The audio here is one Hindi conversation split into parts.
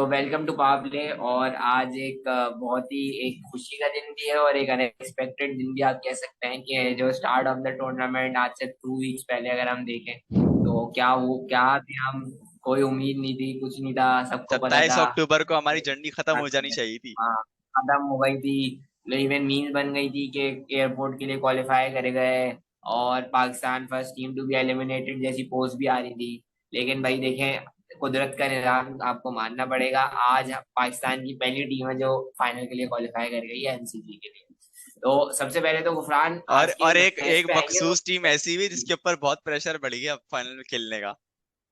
तो वेलकम टू पावर प्ले। और आज एक बहुत ही एक खुशी का दिन भी है और एक अनएक्सपेक्टेड दिन भी आप कह सकते हैं कि जो स्टार्ट ऑफ द टूर्नामेंट आज से 2 वीक्स पहले अगर हम देखें तो क्या थे हम। कोई उम्मीद नहीं थी, कुछ नहीं था, सबको पता 27 था। अक्टूबर को हमारी जर्नी खत्म हो जानी चाहिए थी। हाँ, खत्म हो गई थी। इवन मीम्स बन गई थी कि एयरपोर्ट के लिए क्वालिफाई करे गए और Pakistan first team to be eliminated जैसी पोस्ट भी आ रही थी। लेकिन भाई देखें, कुदरत का निजाम आपको मानना पड़ेगा। आज पाकिस्तान की पहली टीम है जो फाइनल के लिए क्वालिफाई कर गई है एमसीजी के लिए। तो सबसे पहले तो गुफरान और आज के और एक मैच एक पे आएंगे तो मखसूस टीम ऐसी भी जिसके ऊपर बहुत प्रेशर बढ़ गया अब फाइनल में खेलने का।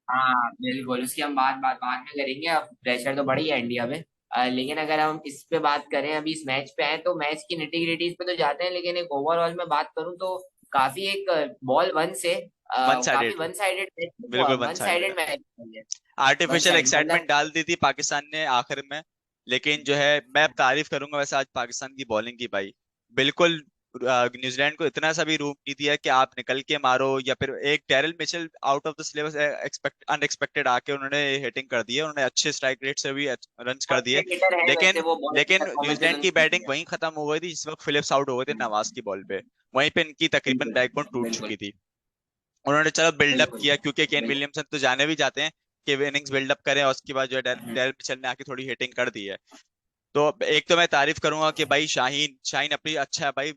हाँ बिल्कुल, उसकी हम बाद में करेंगे। अब प्रेशर तो बढ़ी है इंडिया में। लेकिन अगर हम इस पे बात करें, अभी इस मैच पे आए तो मैच की निटी ग्रिटीज पे तो जाते हैं, लेकिन एक ओवरऑल में बात करूं तो काफी एक बॉल वन से वन काफी साइडेड। वन साइडेड मैच हुआ। बिल्कुल वन वन साइडेड है। Sided match one artificial side मतलब। एक्साइटमेंट डाल दी थी पाकिस्तान ने आखिर में। लेकिन जो है मैं अब तारीफ करूंगा वैसे आज पाकिस्तान की बॉलिंग की भाई। बिल्कुल। न्यूजीलैंड को इतना सा भी रूम नहीं दिया कि आप निकल के मारो या फिर एक Daryl Mitchell out of the syllabus expect unexpected आके उन्होंने हिटिंग कर दी है। उन्होंने अच्छे स्ट्राइक रेट से भी रन कर दिए। परफेक्ट हिटर है वैसे लेकिन वो, बहुत अच्छी लेकिन परफॉर्मेंस न्यूजीलैंड की है। बैटिंग वहीं खत्म हो गई थी जिस वक्त फिलिप्स आउट हो गए थे नवाज की बॉल पे। वहीं पे इनकी तकरीबन बिल्कुल बैकबोन टूट बिल्कुल चुकी थी। उन्होंने चलो बिल्डअप बिल्कुल किया क्योंकि केन बिल्कुल। विलियमसन तो जाने भी जाते हैं कि वे इनिंग्स बिल्डअप करें और उसके बाद जो है डेल मिचेल ने आके थोड़ी हिटिंग कर दी है। तो एक तो मैं तारीफ करूंगा कि भाई शाहीन शाहीन अपनी अच्छा है भाई।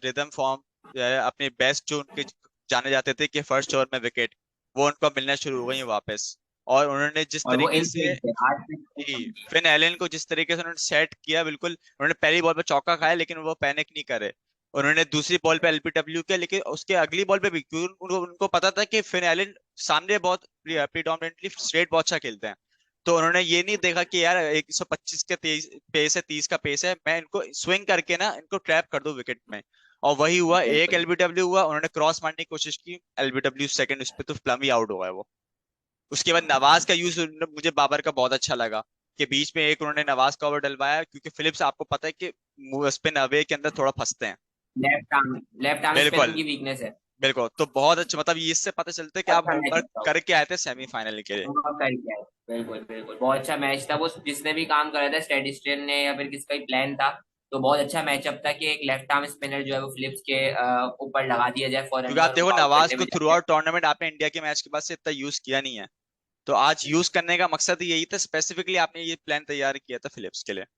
रिदम फॉर्म अपने बेस्ट जो उनके जाने जाते थे कि फर्स्ट ओवर में विकेट वो उनको मिलना शुरू हो गई हैं वापस। और उन्होंने जिस और वो तरीके इन से स्विंग थे आज जी तक। फिन एलन को जिस तरीके से उन्होंने सेट किया बिल्कुल उन्होंने पहली बॉल पे चौका खाया लेकिन वो पैनिक नहीं करे। उन्होंने दूसरी बॉल पे एलबीडब्ल्यू किया लेकिन उसके अगली बॉल पे भी क्योंकि उनको पता था कि फिन एलन सामने बहुत प्रीडोमिनेटली स्ट्रेट बहुत अच्छा खेलते हैं। तो उन्होंने ये नहीं देखा कि यार 125 का तेज पेस है 30 का पेस है मैं इनको स्विंग करके ना इनको ट्रैप कर दूं विकेट में। और वही हुआ एक बिल्कुल एलबीडब्ल्यू हुआ उन्होंने क्रॉस मारने की कोशिश की एलबीडब्ल्यू सेकंड उस पे तो प्लम ही आउट हो गया वो। उसके बाद नवाज का यूज मुझे बाबर का बहुत अच्छा लगा कि बीच में एक उन्होंने नवाज का ओवर डलवाया क्योंकि फिलिप्स आपको पता है कि स्पिन अवे के अंदर थोड़ा फंसते हैं। लेफ्ट आर्म स्पिन बिल्कुल। उनकी वीकनेस है। बिल्कुल तो बहुत अच्छा मतलब ये इससे पता चलता है कि आप अच्छा मैच होमवर्क था वो, करके आए थे सेमीफाइनल के लिए। होमवर्क करके आए। बिल्कुल बिल्कुल, बहुत अच्छा मैच था वो। जिसने भी काम करा था, स्टेडिस्टन ने या फिर किसका ही प्लान था, तो बहुत अच्छा मैचअप था कि एक लेफ्ट आर्म स्पिनर जो है वो फिलिप्स के ऊपर लगा दिया जाए फॉर क्योंकि आप एवर, देखो उनको आउट नवाज करते को हुए थ्रू जाए। आउट टूर्नामेंट आपने इंडिया के मैच के बाद से इतना यूज किया नहीं है। तो आज यूज करने का मकसद ही यही था स्पेसिफिकली आपने ये प्लान तैयार किया था फिलिप्स के लिए।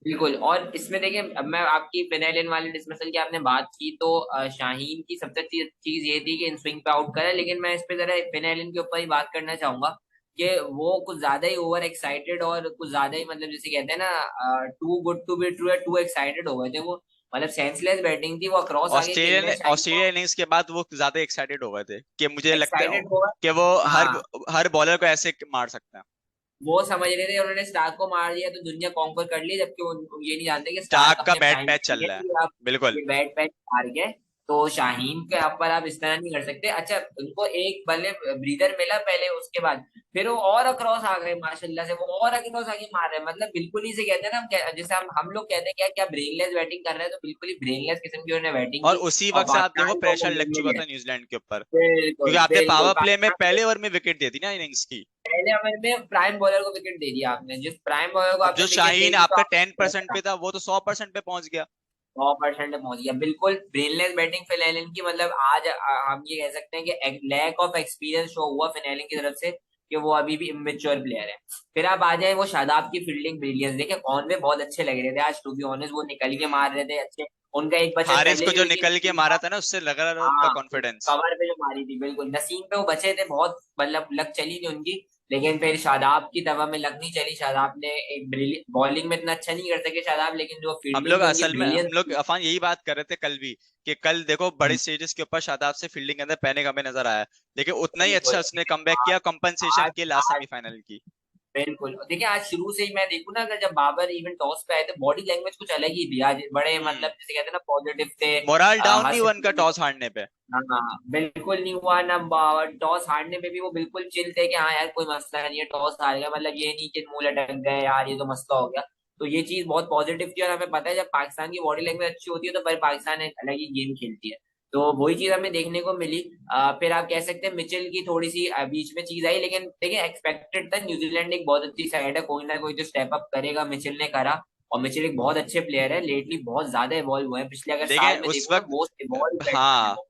बिल्कुल। और इसमें देखिए, अब मैं आपकी फिनाइलिन वाले डिसमिसल की आपने बात की तो शाहीन की सबसे अच्छी चीज ये थी कि इन स्विंग पे आउट करे। लेकिन मैं इस पे जरा फिनाइलिन के ऊपर ही बात करना चाहूंगा कि वो कुछ ज्यादा ही ओवर एक्साइटेड और कुछ ज्यादा ही, मतलब जैसे कहते हैं ना, too good to be true, too excited हो गए थे वो। मतलब सेंसलेस बैटिंग थी वो, क्रॉस आगे खेल रहे ऑस्ट्रेलियन हैं शाहीन को। ऑस्ट्रेलिया इनिंग्स के बाद वो ज्यादा एक्साइटेड हो गए थे कि मुझे लगता है एक्साइटेड होगा। कि वो हर हाँ, हर बॉलर को ऐसे मार सकते हैं। वो समझ रहे थे उन्होंने स्टार्क को मार दिया तो दुनिया कॉन्कर कर ली, जबकि वो ये नहीं जानते कि स्टार्क स्टार्क का अपने बैट प्राइम पैच पे चल नहीं है रहा है। कि आप बिल्कुल। ये बैट पैच हार गए। तो शाहीन के ऊपर आप इस तरह नहीं कर सकते। अच्छा, उनको एक भले ब्रीदर मिला पहले, उसके बाद फिर वो और अक्रॉस आ गए माशाल्लाह से, वो और अक्रॉस आगे मार रहे हैं। मतलब बिल्कुल ही से कहते हैं ना, जैसे हम लोग कहते हैं क्या क्या ब्रेनलेस बैटिंग कर रहे हैं, तो बिल्कुल ही ब्रेनलेस किस्म की उन्होंने बैटिंग और की उसी और वक्त से आप देखो पाकिस्तान को वो प्रेशर लग गेम में चुका दिया। था न्यूजीलैंड के ऊपर क्योंकि बिल्कुल आपने बिल्कुल, पावर प्ले में पाकिस्तान पहले ओवर में विकेट दे दी ना इनिंग्स की। पहले ओवर में प्राइम बॉलर को विकेट दे दिया आपने। जिस प्राइम बॉलर को अब आपने जो विकेट दे शाहीन दी तो आपका आपको 10% पे था वो तो 100% पे पहुंच गया। 100% पहुंच गया। बिल्कुल ब्रेनलेस बैटिंग फिनैलन की, मतलब आज हम ये कह सकते हैं कि लैक ऑफ एक्सपीरियंस शो हुआ फिनैलन की तरफ से कि वो अभी भी इमेच्योर प्लेयर है। फिर आप आ जाए वो शादाब की फील्डिंग ब्रिलियंस देखे, कॉनवे बहुत अच्छे लग रहे थे आज, टू बी ऑनेस्ट। वो निकल के मार रहे थे अच्छे। उनका एक बचा हारिस पहले को भी जो विकेट निकल के नसीम मारा था। था ना उससे लग रहा था उनका हाँ, कॉन्फिडेंस। कवर पे जो मारी थी, बिल्कुल नसीम पे वो बचे थे बहुत, मतलब लक चली थी उनकी। लेकिन फिर शादाब की दवा में लग नहीं चली। शादाब ने एक बॉलिंग में इतना अच्छा नहीं कर सके शादाब, लेकिन जो हम लोग फील्डिंग पे उनकी असल में हम ब्रिलियंस लोग थी। अफान यही बात कर रहे थे कल भी कि कल देखो बड़े स्टेजेस के ऊपर शादाब से फील्डिंग के अंदर पैनिक हमें नजर आया। लेकिन उतना ही बिल्कुल। अच्छा उसने कमबैक आज किया कंपनसेशन आज के लास्ट आज सेमीफाइनल की। बिल्कुल देखिए, आज शुरू से ही मैं देखूं ना, अगर जब बाबर इवन टॉस पे आए थे, बॉडी लैंग्वेज कुछ अलग ही थी आज। बड़े मतलब जैसे कहते हैं ना, पॉजिटिव थे। मोरल डाउन नहीं हंस हुआ रहे उनका थे। टॉस हारने पे। हाँ बिल्कुल नहीं हुआ ना। टॉस हारने पे भी वो बिल्कुल चिल थे कि हाँ यार कोई मसला नहीं है, टॉस हार गया, मतलब ये नहीं कि मुंह लटक गए यार ये तो मसला हो गया। तो ये चीज बहुत पॉजिटिव थी। और हमें पता है जब पाकिस्तान की बॉडी लैंग्वेज अच्छी होती है तो फिर पाकिस्तान एक अलग ही गेम खेलती है। तो वही चीज हमें देखने को मिली। फिर आप कह सकते हैं मिचेल की थोड़ी सी बीच में चीज आई, लेकिन देखिए एक्सपेक्टेड था, न्यूजीलैंड एक बहुत अच्छी साइड है, कोई ना कोई तो स्टेप अप करेगा, मिचेल ने करा। और मिचेल एक बहुत अच्छे प्लेयर है, लेटली बहुत ज्यादा इवॉल्व हुए हैं, पिछले अगर लेकिन साल में उस देखो ना वक्त मोस्ट इवॉल्व बैट्समैन है हाँ, वो।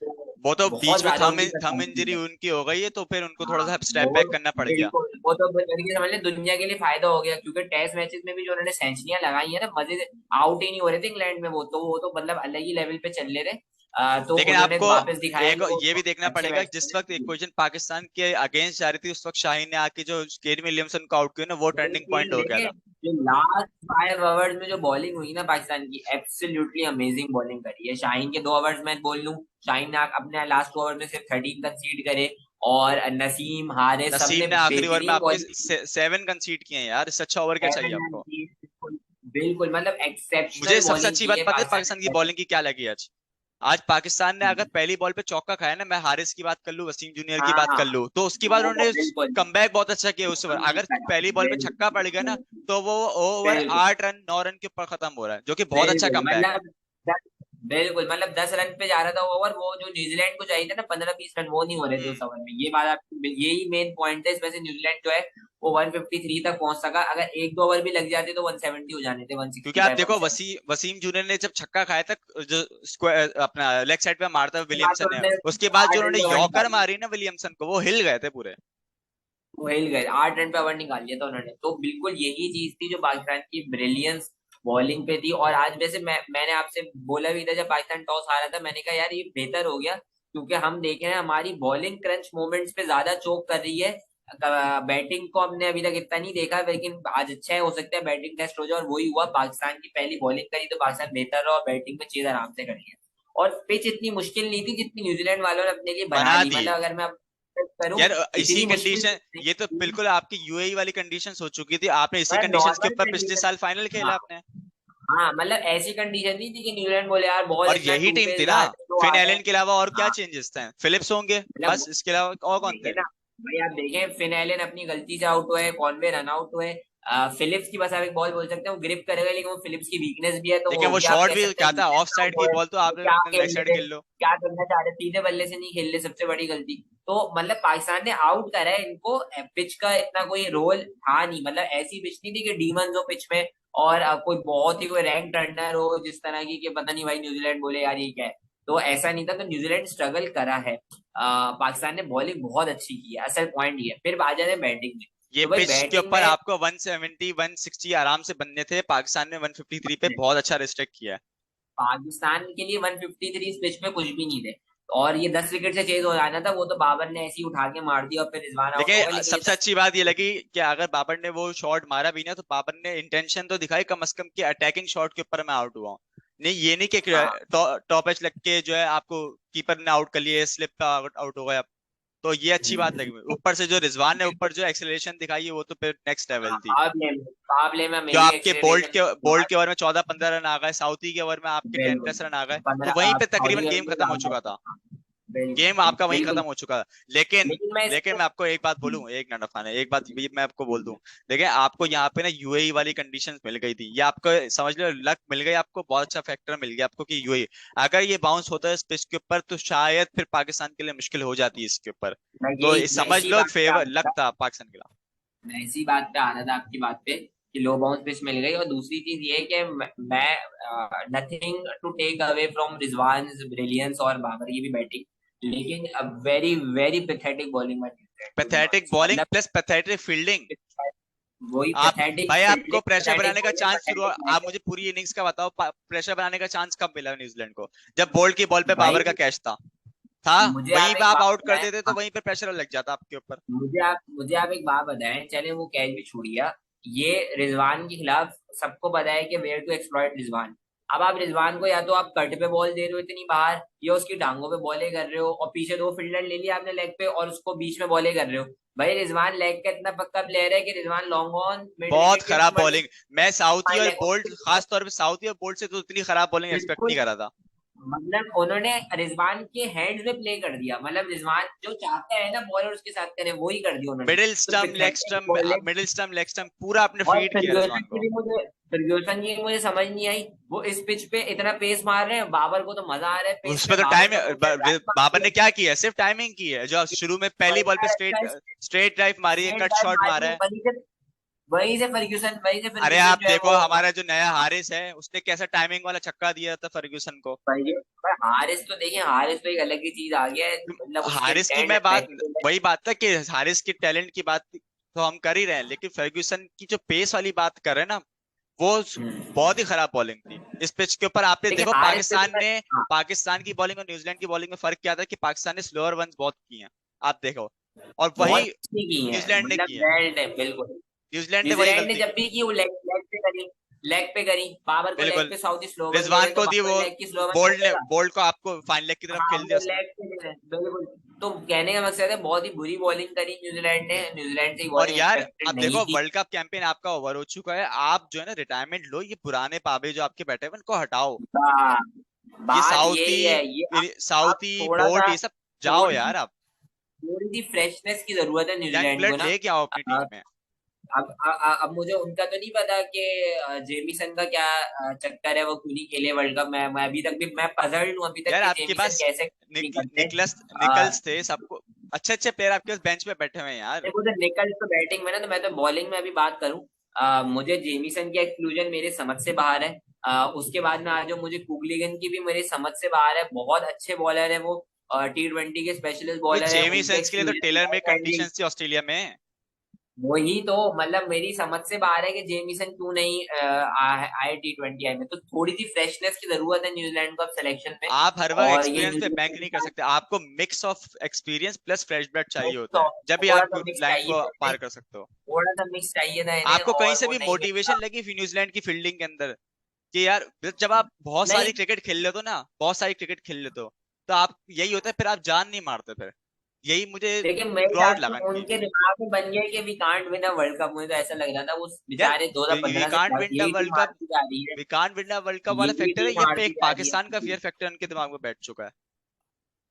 तो वो तो बहुत बीच में ज्यादा उनकी थम पर्सनैलिटी इंजरी है। उनकी हो गई है, तो फिर उनको थोड़ा हाँ, सा स्टेप वो बैक करना पड़ गया। बिल्कुल, वो तो तरीके समझ ले दुनिया के लिए फायदा हो गया, क्योंकि टेस्ट मैचेस में भी जो उन्होंने सेंचुरियां लगाई है ना, मजे से आउट ही नहीं हो रहे थे इंग्लैंड में, वो तो मतलब अलग ही लेवल पे चल रहे थे। तो लेकिन उन्होंने आपको वापस दिखाया एक कि वो ये भी देखना अच्छे पड़ेगा, जिस वक्त एक बैट्समैन। पोजीशन पाकिस्तान के अगेंस्ट जा रही थी, उस वक्त शाहीन ने आके जो केन विलियमसन को आउट किया ना, वो टर्निंग लेकिन पॉइंट हो गया देखिए था। जो लास्ट 5 ओवर्स में जो बॉलिंग हुई ना पाकिस्तान की, एब्सोल्युटली अमेजिंग बॉलिंग करी है शाहीन के। 2 ओवर्स मैं बोल लूं, शाहीन ने अपने लास्ट 2 ओवर में सिर्फ 13 कंसीड करे, और नसीम हारिस नसीम सबने ने आखिरी ओवर में बेहतरीन आपके बॉलिंग। 7 कंसीड किए हैं यार, इससे अच्छा ओवर क्या चाहिए 7 रन आपको? की, बिल्कुल बिल्कुल, मतलब मुझे एक्सेप्शनल सबसे बॉलिंग अच्छी की बात है पता है पाकिस्तान पाकिस्तान की ने। बॉलिंग की क्या लगी आज? आज पाकिस्तान ने अगर पहली बॉल पे चौका खाया ना, मैं हारिस की बात कर लूं, वसीम जूनियर की बात हाँ, कर लूं, तो उसके बाद वो उन्होंने बिल्कुल कमबैक बहुत अच्छा किया उस ओवर। अगर पहली बॉल पे छक्का पड़ गया ना, बिल्कुल तो वो ओवर बिल्कुल 8 रन 9 रन के ऊपर खत्म हो रहा है, जो कि बहुत अच्छा बिल्कुल कमबैक है। मतलब बिल्कुल मतलब 10 रन पे जा रहा था ओवर, वो जो न्यूजीलैंड को चाहिए था ना 15-20 रन, वो नहीं हो रहे थे हम्म। उस ओवर में। ये बात आप, यही मेन पॉइंट है इसमें से, न्यूजीलैंड जो है वो 153 तक पहुंच सका, अगर एक दो ओवर भी लग जाते तो 170 हो जाने थे, क्योंकि आप 165 देखो 170। वसीम जूनियर ने जब छक्का खाया था, जो स्क्वायर अपना लेग साइड पे मारता उसके बाद तो विलियमसन ने, उन्होंने उसके बाद जो 8 रन उन्होंने पे ओवर यॉर्कर निकाली, मारी ना विलियमसन को, वो हिल गए थे पूरे। वो हिल गए, 8 रन पे ओवर निकाल लिया था उन्होंने। तो बिल्कुल यही चीज थी जो पाकिस्तान की ब्रिलियंस बॉलिंग पे थी। और आज वैसे मैंने आपसे बोला भी था जब पाकिस्तान टॉस हारा था, मैंने कहा यार ये बेहतर हो गया, क्योंकि हम देख रहे हैं हमारी बॉलिंग क्रंच मोमेंट्स पे ज्यादा चोक कर रही है। बैटिंग को हमने अभी तक इतना नहीं देखा, लेकिन आज अच्छा है, हो सकता है बैटिंग टेस्ट हो जाए, और वही हुआ, पाकिस्तान की पहली बॉलिंग करी तो पाकिस्तान बेहतर रहा, और बैटिंग में चीज आराम से करी है। और पिच इतनी मुश्किल नहीं थी जितनी न्यूजीलैंड वालों ने अपने लिए बना बना ली, दी मतलब अगर मैं करूं, यार, इसी इतनी मुश्किल कंडीशन, नहीं ये तो थी। बिल्कुल आपकी यूएई वाली कंडीशंस हो चुकी थी, आपने इसी मैं कंडीशंस के नॉर्मल ऊपर पिछले कंडीशन, साल फाइनल खेला हाँ आपने। हाँ, मतलब ऐसी कंडीशन नहीं थी कि न्यूजीलैंड बोले यार बॉल और इतना यही टू टीम पेस थी ना, जा रहा है तो फिन आ रहा है। एलन के अलावा और क्या हाँ, चेंजेस थे? फिलिप्स होंगे मतलब बस, इसके अलावा और कौन देखे थे? ना भाई, आप देखें फिन एलन अपनी गलती से आउट हुए, कॉनवे रन आउट हुए, फिलिप्स की बस आप एक बॉल बोल सकते हैं वो ग्रिप करेगा, लेकिन वो फिलिप्स की वीकनेस भी है, तो लेकिन वो वो भी आप शॉट कह भी सकते हैं क्या था, ऑफ वीकनेस साइड आउट की हुए। बॉल, तो तो आपने क्या लेग खेल साइड रहे खेल थे, लो। क्या करना चाह रहे, सीधे बल्ले से नहीं खेल रहे, सबसे बड़ी गलती। तो मतलब पाकिस्तान ने आउट करा है इनको, पिच का इतना कोई रोल था नहीं, मतलब ऐसी पिच नहीं थी कि डीमंस हो पिच में, और कोई बहुत ही कोई रैंक रनर हो जिस तरह की कि पता नहीं भाई न्यूजीलैंड बोले यार ये क्या है। तो ऐसा नहीं था, तो न्यूजीलैंड स्ट्रगल करा है। पाकिस्तान ने बॉलिंग बहुत अच्छी की है, असल पॉइंट ये है। फिर आ जाते हैं बैटिंग में। ये तो भाई पिच के बैटिंग ऊपर में आपको 170 160 आराम से बनने थे, पाकिस्तान ने 153 पे बहुत अच्छा रिस्ट्रिक्ट किया है। पाकिस्तान के लिए 153 इस पिच में कुछ भी नहीं थे, और ये 10 विकेट से चेज हो जाना था, वो तो बाबर ने ऐसे ही उठा के मार दिया और फिर रिजवान आउट हो गए, लेकिन लेकिन ये सबसे 10। अच्छी बात ये लगी कि अगर बाबर ने वो शॉट मारा भी ना, तो बाबर ने इंटेंशन तो दिखाई कम से कम, कि अटैकिंग शॉट के ऊपर मैं आउट हुआ हूँ। नहीं, ये नहीं कि हाँ टॉप एज लग के जो है आपको कीपर ने आउट कर लिया, स्लिप पे आउट आउट हो गए आप। तो ये अच्छी बात लगी। ऊपर से जो रिजवान ने ऊपर जो एक्सेलरेशन दिखाई है, वो तो फिर नेक्स्ट लेवल थी। मुकाबले में जो अमेजिंग आपके एक्सेलरेशन। बोल्ट के ओवर में 14 15 रन आ गए, साउथी के ओवर में आपके 10 10 रन आ गए, तो वहीं 15 पे तकरीबन सऊदी गेम अरब खत्म हो में चुका था। गेम बिल्कुल आपका वहीं खत्म बिल्कुल। हो चुका था। लेकिन लेकिन मैं लेकिन इसको, मैं आपको एक बात बोलूं, एक मिनट खाने, एक बात भी मैं आपको बोल दूं। देखिए, आपको यहाँ पे ना यूएई वाली कंडीशंस मिल गई थी, ये आपको समझ लो लक मिल गई आपको, बहुत अच्छा फैक्टर मिल गया आपको कि यूएई, अगर ये बाउंस होता है इस पिच के ऊपर, तो शायद फिर पाकिस्तान के लिए मुश्किल हो जाती है इसके ऊपर। तो मैं समझ इसी लो बात पे आ फेवर रहा लक था, था पाकिस्तान के खिलाफ। मैं इसी बात पे आ रहा था आपकी बात पे, कि लो बाउंस पिच मिल गई। और दूसरी चीज ये है कि मैं nothing to take away from Rizwan brilliance और बाबर की भी बैटिंग, लेकिन वेरी वेरी पैथेटिक बॉलिंग में to be pathetic honest, bowling मतलब प्लस पैथेटिक फील्डिंग। वही आप पैथेटिक भाई, आपको फील्डिंग, प्रेशर पैथेटिक बनाने का बॉलिंग, चांस शुरू, पैथेटिक आप नेट। मुझे पूरी इनिंग्स का बताओ, प्रेशर बनाने का चांस कब मिला न्यूजीलैंड को? जब बोल्ट की बॉल पे भाई बाबर का कैच था मुझे वहीं आप पे एक आप बात आउट कर बताएं, देते, तो वहीं पे प्रेशर लग जाता आपके ऊपर। मुझे आप एक बात बताएं, चले वो कैच भी छूड़िया, ये रिजवान के खिलाफ सबको पता है कि वेयर टू एक्सप्लॉइट रिजवान। अब आप रिजवान को या तो आप कट पे बॉल दे रहे हो इतनी बाहर, या उसकी टांगों पे बॉले कर रहे हो, और पीछे दो फील्डर ले लिया आपने लेग पे और उसको बीच में बॉले कर रहे हो। भाई रिजवान लेग का इतना पक्का प्लेयर है कि रिजवान लॉन्ग ऑन मिड बहुत विकेट के खराब मर्जी बॉलिंग। मैं साउथी मार और लेगा। बोल्ट, खास तौर पे साउथी और बोल्ट से तो इतनी खराब बॉलिंग एक्सपेक्ट नहीं बिल्कुल करा था। मतलब उन्होंने रिजवान के हैंड्स में प्ले कर दिया, मतलब रिजवान जो चाहता है ना बॉलर उसके साथ करे वो ही कर दिया उन्होंने। मिडिल तो stump, leg pathetic stump, bowling. Middle stump, leg stump पूरा आपने और फीड किया रिजवान को। फर्ग्यूसन की मुझे समझ नहीं आई, वो इस पिच पे इतना पेस मार रहे हैं, बाबर को तो मजा आ रहा है पेस उसमें में, तो बाबर टाइम, का तो क्या ड्राइव बाबर मारती ने है। क्या किया, सिर्फ टाइमिंग की है, जो शुरू में पहली बॉल पे स्ट्रेट स्ट्रेट ड्राइव मारी है, स्ट्रेट कट ड्राइव शॉट मारी मारा है, है। वहीं से अरे फर्ग्यूसन आप जो है देखो वो हमारा जो नया हारिस है, उसने कैसा टाइमिंग वाला छक्का दिया था फर्ग्यूसन को। पर हारिस तो देखिए, हारिस तो एक अलग ही चीज आ गया है, मतलब उसके हारिस की इंटेंट मैं बात, मैकेनिज्म है। वही बात था कि हारिस की टैलेंट की बात तो हम कर ही रहे हैं, लेकिन फर्ग्यूसन की जो पेस वाली बात कर रहे हैं ना, वो हम्म। बहुत ही खराब बॉलिंग थी इस पिच के ऊपर। आपने देखिए देखो हारिस पे तो पाकिस्तान मैं, ने, हाँ, पाकिस्तान की बॉलिंग और न्यूजीलैंड की बॉलिंग में फर्क क्या था कि पाकिस्तान ने स्लोअर वंस बहुत किए हैं, आप देखो, और बहुत वही अच्छी की है, न्यूजीलैंड ने मतलब किए हैं। वेल्ड है बिल्कुल। न्यूजीलैंड ने वही न्यूजीलैंड ने गलती जब की। भी की वो लेग लेग पे करी, लेग पे करी, बाबर को लेग बिल्कुल, पे साउथ स्लोवन दे रिजवान रहे तो को दी बाबर वो, लेग की स्लोवन बोल्ड ने छोड़ेगा। बोल्ड को आपको फाइन लेग की तरफ हाँ खेल दिया वो उसने। लेग पे दे रहे हैं बिल्कुल। तो कहने का मकसद है बहुत ही बुरी बॉलिंग करी न्यूजीलैंड ने, न्यूजीलैंड से और बॉलिंग यार एक्सपेक्टेड अब नहीं देखो थी। वर्ल्ड कप कैंपेन आपका ओवर हो चुका है, आप जो है ना रिटायरमेंट लो, ये पुराने पाबे जो आपके बैठे हुए हैं, इनको हटाओ। हाँ, ये बात साउथी, यही है, ये अब साउथी थोड़ा बोल्ट सा, ये सब जाओ थोड़ी सी यार आप, थोड़ी सी फ्रेशनेस की जरूरत है यंग न्यूजीलैंड को ब्लड ना। लेके आओ अपनी टीम में। अब मुझे उनका तो नहीं पता कि जेमीसन का क्या चक्कर है, वो क्यों नहीं खेले वर्ल्ड कप में। मैं अभी तक भी मैं पजल्ड हूँ अभी तक यार कि आपके जेमीसन पास कैसे नहीं करते। निकलस निकल्स थे सबको, अच्छे अच्छे प्लेयर आपके पास बेंच पे बैठे हुए हैं यार। देखो तो निकल तो बैटिंग में ना, तो मैं तो बॉलिंग में अभी बात करूं, मुझे जेमीसन की एक्सक्लूजन मेरे समझ से बाहर है। उसके बाद में आ जाओ, मुझे कुगलिगन की भी मेरी समझ से बाहर है, बहुत अच्छे बॉलर है वो, T20 के स्पेशलिस्ट वो बॉलर है, जेमी उनके सेंस के लिए तो एक्सक्लूजन टेलर बहुत मेड पेंडिंग। कंडीशंस थी ऑस्ट्रेलिया में। वही तो, मतलब मेरी समझ से बाहर है कि जेमिसन क्यों नहीं आए T20 आई में, तो थोड़ी सी फ्रेशनेस की जरूरत है न्यूजीलैंड को अब सिलेक्शन में। आप हर वक्त और ये एक्सपीरियंस पे बैंक न्यूजीलैंड के नहीं कर साथ सकते, आपको mix of experience plus fresh blood चाहिए होता है, जब भी थोड़ा आप सा मिक्स लाइन चाहिए को था इन्हें, पार कर सकते हो। थोड़ा सा मिक्स चाहिए था इन्हें, आपको कहीं और से वो भी नहीं मोटिवेशन मिला। लगी फिर न्यूजीलैंड की फील्डिंग के अंदर कि यार जब आप बहुत नहीं, सारी क्रिकेट खेल लेते हो ना, बहुत सारी क्रिकेट खेल लेते हो, तो आप यही होता है, फिर आप जान नहीं मारते फिर, यही मुझे लेकिन मेरे थ्रू हिसाब आउट से लगा इनकी। उनके दिमाग में बन गया कि we can't win a world cup, मुझे तो ऐसा लग रहा था, वो यार बेचारे वी 2015 से कांट विन द यही वर्ल्ड टीम कप, हारती जा रही है, we can't win the world cup वाला यही फैक्टर है, टीम ये पे हारती एक जा रही पाकिस्तान का है। फियर फैक्टर उनके दिमाग में बैठ चुका है।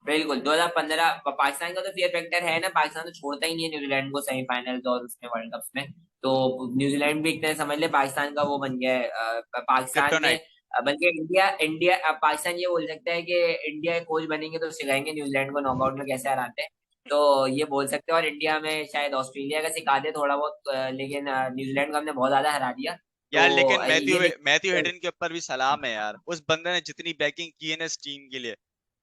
बिल्कुल 2015 पाकिस्तान का तो फियर फैक्टर है ना, पाकिस्तान तो छोड़ता ही नहीं है न्यूजीलैंड को सेमीफाइनल और उसमें वर्ल्ड कप में। तो न्यूजीलैंड भी एक तरह समझ ले पाकिस्तान का वो बन गया है, पाकिस्तान ने क्रिप्टोनाइट। बल्कि इंडिया इंडिया पाकिस्तान ये बोल सकता है कि इंडिया के कोच बनेंगे तो सिखाएंगे न्यूजीलैंड को नॉकआउट में कैसे हराते हैं, तो ये बोल सकते हैं। और इंडिया में शायद ऑस्ट्रेलिया का सिखा दे थोड़ा बहुत, लेकिन न्यूजीलैंड को हमने बहुत ज्यादा हरा दिया। तो यार लेकिन मैथ्यू ये मैथ्यू देखिए, हेडन के ऊपर भी सलाम है यार, उस बंदे ने जितनी बैकिंग की है ना इस टीम के लिए,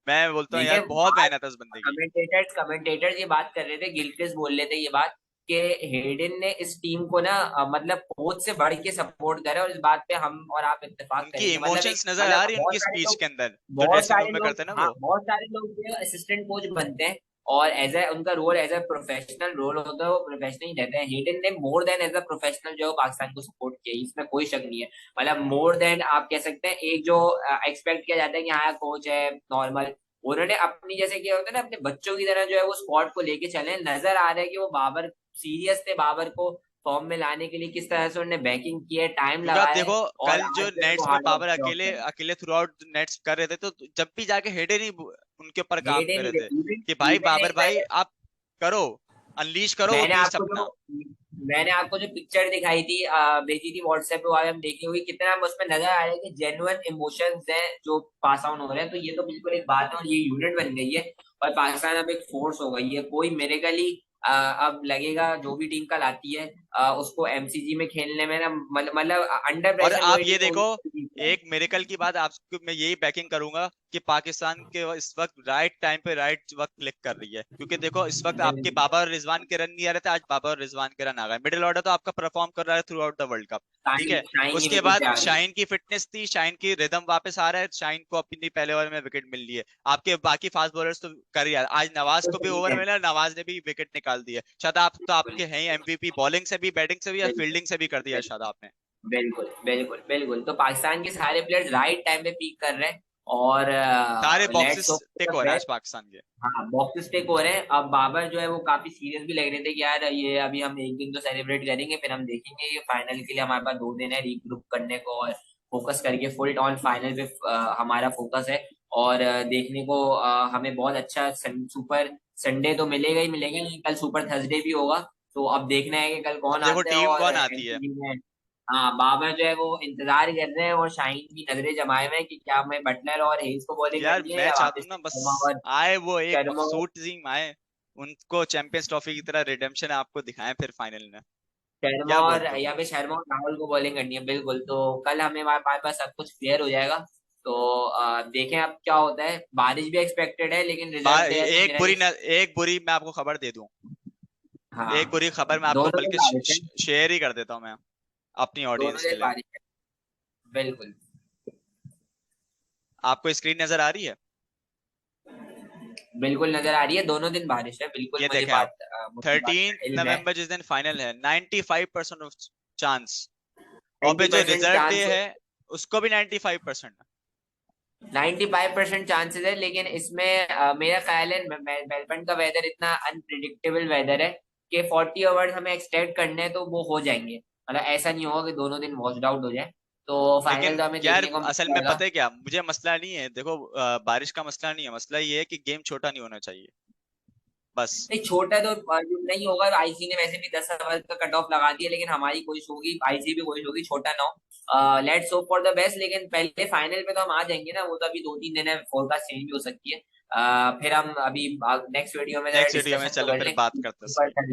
मैं बोलता हूँ देखिए यार बहुत बात, मेहनत है उस बंदे की। कमेंटेटर्स ये बात कर रहे थे, गिलक्रिस्ट बोल रहे थे ये बात कि हेडन ने इस टीम को ना मतलब कोच से बढ़ के सपोर्ट करा, और इस बात पे हम और आप इत्तेफाक उनकी करेंगे, मतलब एक इमोशंस नजर आ मतलब रही है उनकी स्पीच के अंदर, जो बहुत ड्रेसिंग सारे रूम में लोग करते हैं ना हाँ, वो। बहुत सारे लोग जो असिस्टेंट कोच बनते हैं और एज ए उनका role as a professional role होता है, वो प्रोफेशनल ही रहते हैं। हेडन ने more than as a professional जो पाकिस्तान को सपोर्ट किया, इसमें कोई शक नहीं है। मतलब मोर देन आप कह सकते हैं, एक जो एक्सपेक्ट किया जाता है कि हाँ कोच है नॉर्मल, उन्होंने अपनी जैसे क्या होता है ना, अपने बच्चों की तरह जो है वो स्क्वाड को लेके चले, नजर आ रहा है कि वो बाबर सीरियस थे, बाबर को फॉर्म में लाने के लिए किस तरह से उन्होंने बैकिंग की है, टाइम क्योंकि आप लगाया है, देखो और कल जो आज जो है वो नेट्स में हार्ड वर्क बाबर पे ऑफ अकेले कर अकेले थ्रू आउट नेट्स कर रहे थे, तो जब भी जाके हेडन ही उनके ऊपर काम हेडन कर रहे थे इवन कि भाई इवन बाबर एक भाई मैंने आप करो, अनलीश करो वो मैंने बीस्ट आपको अपना। जो मैंने आपको जो पिक्चर दिखाई थी, भेजी थी व्हाट्सएप पे, हम देखे हुए कितना उसमें नजर आ रहा है कि जेन्युइन इमोशंस हैं जो पास ऑन हो रहे हैं, तो ये तो बिल्कुल एक बात है, और ये यूनिट बन गई है, और पाकिस्तान अब एक फोर्स हो गई है, कोई मेरेकली अब लगेगा जो भी टीम कल आती है उसको एमसीजी में खेलने में ना, मतलब अंडर और प्रेशर आप कोई ये टीम देखो, होगी। एक मिरेकल की बात आपको मैं यही बैकिंग करूंगा कि पाकिस्तान के इस वक्त राइट टाइम पे राइट वक्त क्लिक कर रही है, क्योंकि देखो इस वक्त आपके बाबर और रिजवान के रन नहीं आ रहे थे, आज बाबर और रिजवान के रन आ गए, मिडिल ऑर्डर तो आपका परफॉर्म कर रहा है through out the world cup. ठीक शाइन है, शाइन की उसके वजह से बाद आ गई। शाइन की फिटनेस थी, शाइन की रिदम वापस आ रहा है, शाइन को अपनी पहले ओवर में विकेट मिल रही है, आपके बाकी फास्ट बॉलर्स तो कर ही रहे हैं। आज नवाज तो को भी सही ओवर है, मिला, नवाज ने भी विकेट निकाल दिया, शायद आप तो आपके हैं एमवीपी, बॉलिंग से भी बैटिंग से भी या बिल्कुल फील्डिंग से भी कर दिया शायद आपने। बिल्कुल बिल्कुल बिल्कुल, तो पाकिस्तान के सारे प्लेयर्स राइट टाइम पे पीक कर रहे हैं, और सारे let's boxes hope tick for हो द रहे हैं आज बेस्ट। पाकिस्तान के। हाँ बॉक्सेस टिक हो रहे हैं, अब बाबर जो है वो काफी सीरियस भी लग रहे थे कि यार ये अभी हम एक दिन तो सेलिब्रेट करेंगे, फिर हम देखेंगे, ये फाइनल के लिए हमारे पास 2 दिन है रीग्रुप करने को, और फोकस करके फुल ऑन फाइनल पे हमारा फोकस है। और देखने को हमें बहुत अच्छा सुपर संडे तो मिलेगा ही मिलेगा, लेकिन कल सुपर थर्सडे भी होगा। तो अब देखना है कि कल अब कौन देखो आता है, टीम और कौन आती है। एंट्री में हाँ बाबर जो है वो इंतजार कर रहे हैं, और शाहीन की नजरें जमाए हुए हैं कि क्या हमें बटलर और हेल्स को बॉलिंग यार करनी है मैं या चाहता वापस हूँ से ना बस शर्मा और आए वो एक शर्मा मकसूद टीम आए, उनको चैंपियंस ट्रॉफी की तरह रिडेम्पशन आपको दिखाएं फिर फाइनल में। शर्मा क्या और बोलते हो? या फिर शर्मा और राहुल को बॉलिंग करनी है, बिल्कुल। तो कल हमें हमारे पास सब कुछ क्लियर हो जाएगा। तो देखें अब क्या होता है। बारिश भी एक्सपेक्टेड है, लेकिन रिजर्व प्लेयर में मेरा ये एक बुरी मैं आपको खबर दे दूं। एक हाँ, बुरी खबर मैं आपको दोनों दिन बल्कि बारिश है। शेयर ही कर देता हूँ मैं अपनी दोनों ऑडियंस के दिन लिए। बारिश है, बिल्कुल। आपको स्क्रीन नजर आ रही है? बिल्कुल नजर आ रही है, दोनों दिन बारिश है, बिल्कुल। ये मुझे देखें आप, मुझे बात का 13 इल्म है। नवंबर जिस दिन फाइनल है 95% ऑफ चांस। और फिर जो 90% रिजर्व डे चांस है उसको भी 95%। 95% चांसेस है, लेकिन इसमें मेरा ख्याल है मेलबर्न का वेदर इतना अनप्रिडिक्टेबल वेदर है कि 40 ओवर्स हमें एक्सटेंड करने हैं तो वो हो जाएंगे। मतलब ऐसा नहीं होगा कि दोनों दिन वॉश्ड आउट हो जाए। तो फाइनल लेकिन तो हमें यार देखने को मिल असल में जाएगा। पता है क्या, मुझे मसला नहीं है देखो, बारिश का मसला नहीं है, मसला ये है कि गेम छोटा नहीं होना चाहिए बस। नहीं, छोटा तो नहीं होगा। आईसी ने वैसे भी 10 ओवर का कट ऑफ लगा दिया, लेकिन हमारी कोशिश होगी, आईसी भी कोशिश होगी छोटा ना हो। Let's hope for the best. लेकिन पहले फाइनल पे तो हम आ जाएंगे ना, वो तो अभी 2-3 दिन है, फोरकास्ट चेंज भी हो सकती है। फिर हम अभी नेक्स्ट वीडियो में जरा नेक्स्ट वीडियो में डिस्कशन तो चलो कर फिर बात करते हैं, सही। लेंगे।